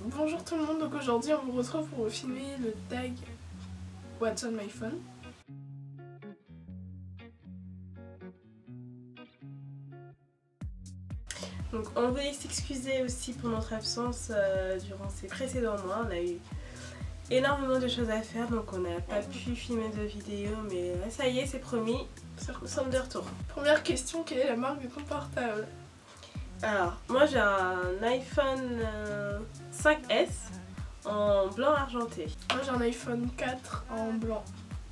Bonjour tout le monde, donc aujourd'hui on vous retrouve pour filmer le tag What's on my phone. Donc on voulait s'excuser aussi pour notre absence durant ces précédents mois. On a eu énormément de choses à faire, donc on n'a pas pu filmer de vidéo, mais là ça y est, c'est promis, nous sommes de retour. Première question, quelle est la marque de ton portable? Alors, moi j'ai un iPhone 5S en blanc argenté. Moi j'ai un iPhone 4 en blanc,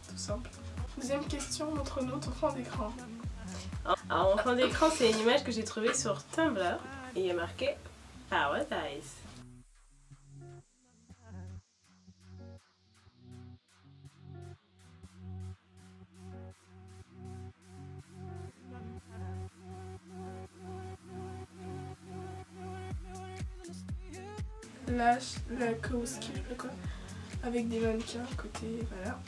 tout simple. Deuxième question, montre-nous ton fond d'écran. Alors mon fond d'écran, c'est une image que j'ai trouvée sur Tumblr et il y a marqué Paradise. Là, la Kowski, quoi, avec des mannequins à côté, voilà.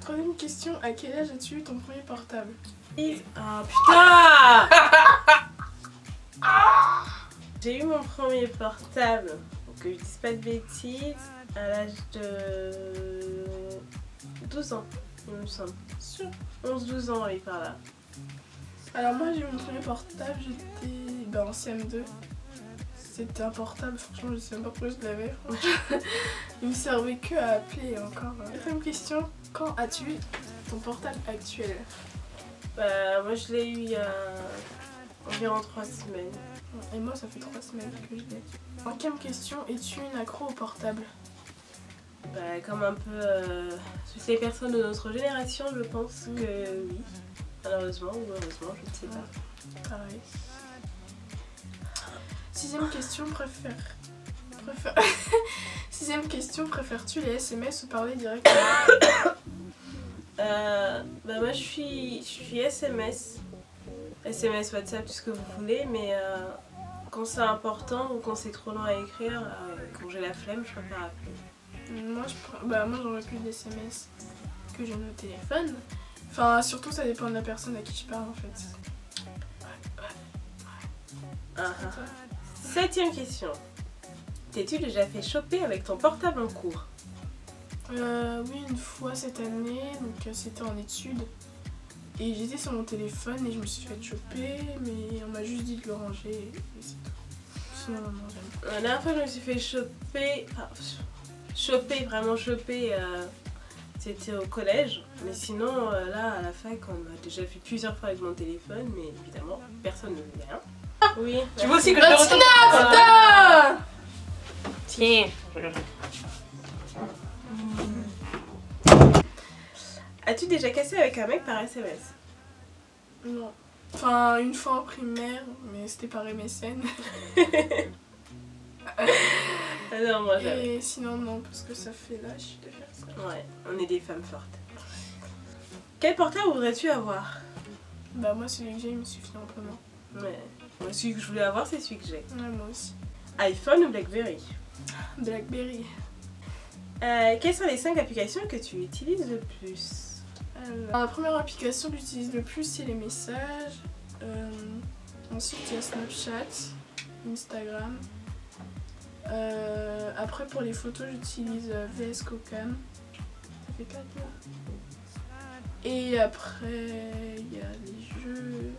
Troisième question, à quel âge as-tu eu ton premier portable? Ah putain. J'ai eu mon premier portable, pour que je dise pas de bêtises, à l'âge de 12 ans, il me semble. Sûr. 11-12 ans, oui, par là. Alors moi j'ai eu mon premier portable, j'étais en CM2. C'était un portable, franchement je sais même pas pourquoi je l'avais. Il me servait que à appeler encore. Deuxième question, quand as-tu eu ton portable actuel? Moi je l'ai eu il y a environ 3 semaines. Et moi ça fait 3 semaines que je l'ai. Cinquième question, es-tu une accro au portable? Comme un peu toutes les personnes de notre génération, je pense que oui. Malheureusement ou heureusement, je ne sais pas. Pareil. Sixième question, Sixième question, préfères-tu les SMS ou parler directement? Moi je suis SMS. SMS, WhatsApp, tout ce que vous voulez, mais quand c'est important ou quand c'est trop long à écrire, quand j'ai la flemme, je préfère appeler. Moi j'envoie plus d'SMS que j'ai au téléphone. Enfin surtout ça dépend de la personne à qui je parle en fait. Septième question. T'es-tu déjà fait choper avec ton portable en cours? Oui, une fois cette année, donc c'était en études. Et j'étais sur mon téléphone et je me suis fait choper, mais on m'a juste dit de le ranger et c'est tout. Sinon non, j'aime. La dernière fois je me suis fait choper, vraiment choper, c'était au collège. Mais sinon là à la fac on m'a déjà fait plusieurs fois avec mon téléphone, mais évidemment personne ne voulait rien. Oui. Tu veux aussi que je te retourne? Tiens. As-tu déjà cassé avec un mec par SMS? Non. Enfin, une fois en primaire, mais c'était par MSN. Non, moi jamais. Et sinon, non, parce que ça fait lâche de faire ça. Ouais, on est des femmes fortes. Quel portable voudrais-tu avoir? Moi, celui que j'ai, il me suffit amplement. Ouais. Moi, celui que je voulais avoir, c'est celui que j'ai. Ouais, moi aussi. iPhone ou Blackberry? Blackberry. Quelles sont les 5 applications que tu utilises le plus? Alors, la première application que j'utilise le plus, c'est les messages. Ensuite, il y a Snapchat, Instagram. Après, pour les photos, j'utilise VS Cocam. Ça fait 4 là. Et après, il y a les jeux.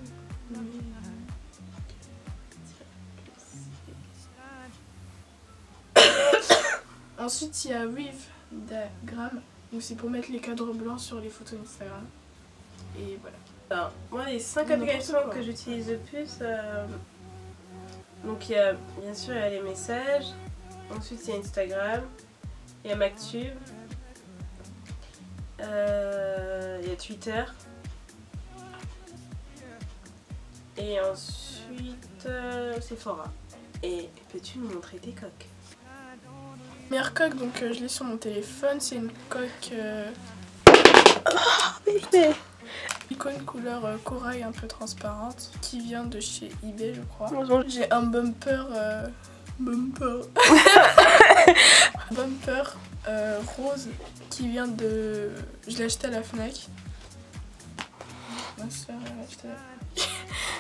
Ensuite, il y a Weave.gram, donc c'est pour mettre les cadres blancs sur les photos Instagram. Et voilà. Alors, moi, les 5 applications que j'utilise le plus, donc il y a bien sûr il y a les messages, ensuite il y a Instagram, il y a MacTube, il y a Twitter, et ensuite Sephora. Et peux-tu me montrer tes coques? Meilleure coque, donc je l'ai sur mon téléphone, c'est une coque icône couleur corail un peu transparente qui vient de chez eBay je crois. J'ai un bumper Bumper rose qui vient de... Je l'ai acheté à la Fnac. Ma soeur l'a acheté à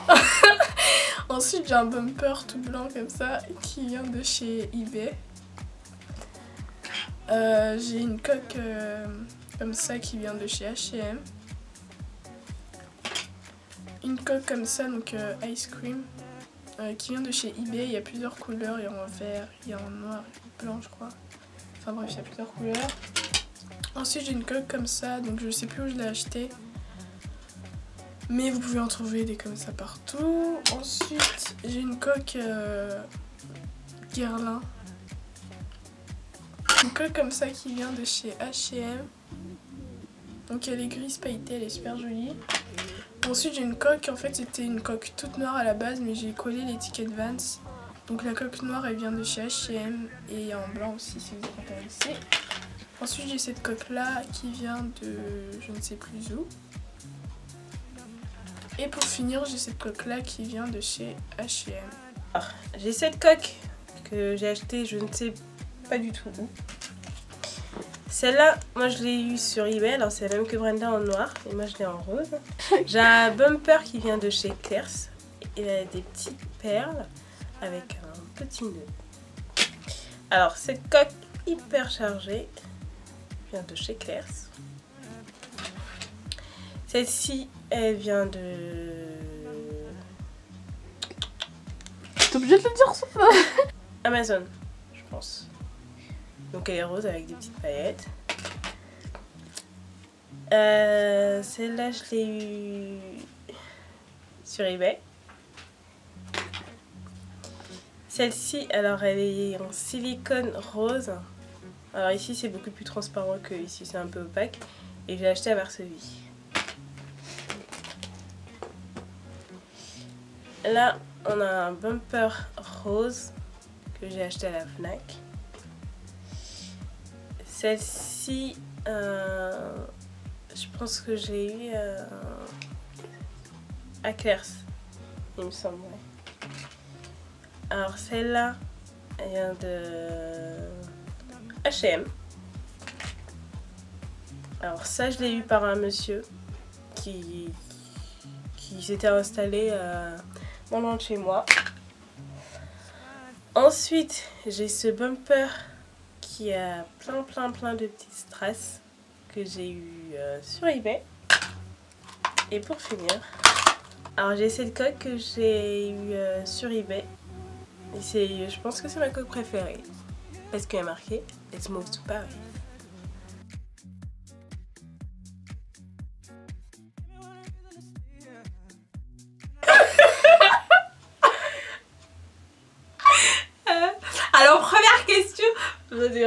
la Fnac. Ensuite j'ai un bumper tout blanc comme ça qui vient de chez eBay. J'ai une coque comme ça qui vient de chez H&M. Une coque comme ça, donc ice cream, qui vient de chez eBay. Il y a plusieurs couleurs, il y a en vert, il y a en noir, blanc je crois. Enfin bref, il y a plusieurs couleurs. Ensuite j'ai une coque comme ça, donc je sais plus où je l'ai acheté. Mais vous pouvez en trouver des comme ça partout. Ensuite j'ai une coque Guerlain. Une coque comme ça qui vient de chez H&M. Donc elle est grise pailletée, elle est super jolie. Ensuite j'ai une coque, en fait c'était une coque toute noire à la base mais j'ai collé l'étiquette Vans. Donc la coque noire elle vient de chez H&M et en blanc aussi si vous êtes intéressé. Ensuite j'ai cette coque là qui vient de je ne sais plus où. Et pour finir j'ai cette coque là qui vient de chez H&M. J'ai cette coque que j'ai achetée je ne sais pas du tout où. Celle-là, moi je l'ai eue sur eBay, alors c'est la même que Brenda en noir et moi je l'ai en rose. J'ai un bumper qui vient de chez Claire's. Il a des petites perles avec un petit nœud. Alors cette coque hyper chargée vient de chez Claire's. Celle-ci, elle vient de... T'es obligée de le dire ça. Amazon, je pense. Donc elle est rose avec des petites paillettes. Celle-là je l'ai eue sur eBay. Celle-ci, alors elle est en silicone rose. Alors ici c'est beaucoup plus transparent que ici, c'est un peu opaque. Et j'ai acheté à Varsovie. Là on a un bumper rose que j'ai acheté à la Fnac. Celle-ci, je pense que je l'ai eu à Claire's, il me semble. Ouais. Alors celle-là, elle vient de H&M. Alors ça, je l'ai eu par un monsieur qui s'était installé non loin de chez moi. Ensuite, j'ai ce bumper qui a plein de petites strass que j'ai eu sur eBay. Et pour finir, alors j'ai cette coque que j'ai eu sur eBay. Et je pense que c'est ma coque préférée parce qu'elle est marquée Let's move to Paris. Alors première question, vous allez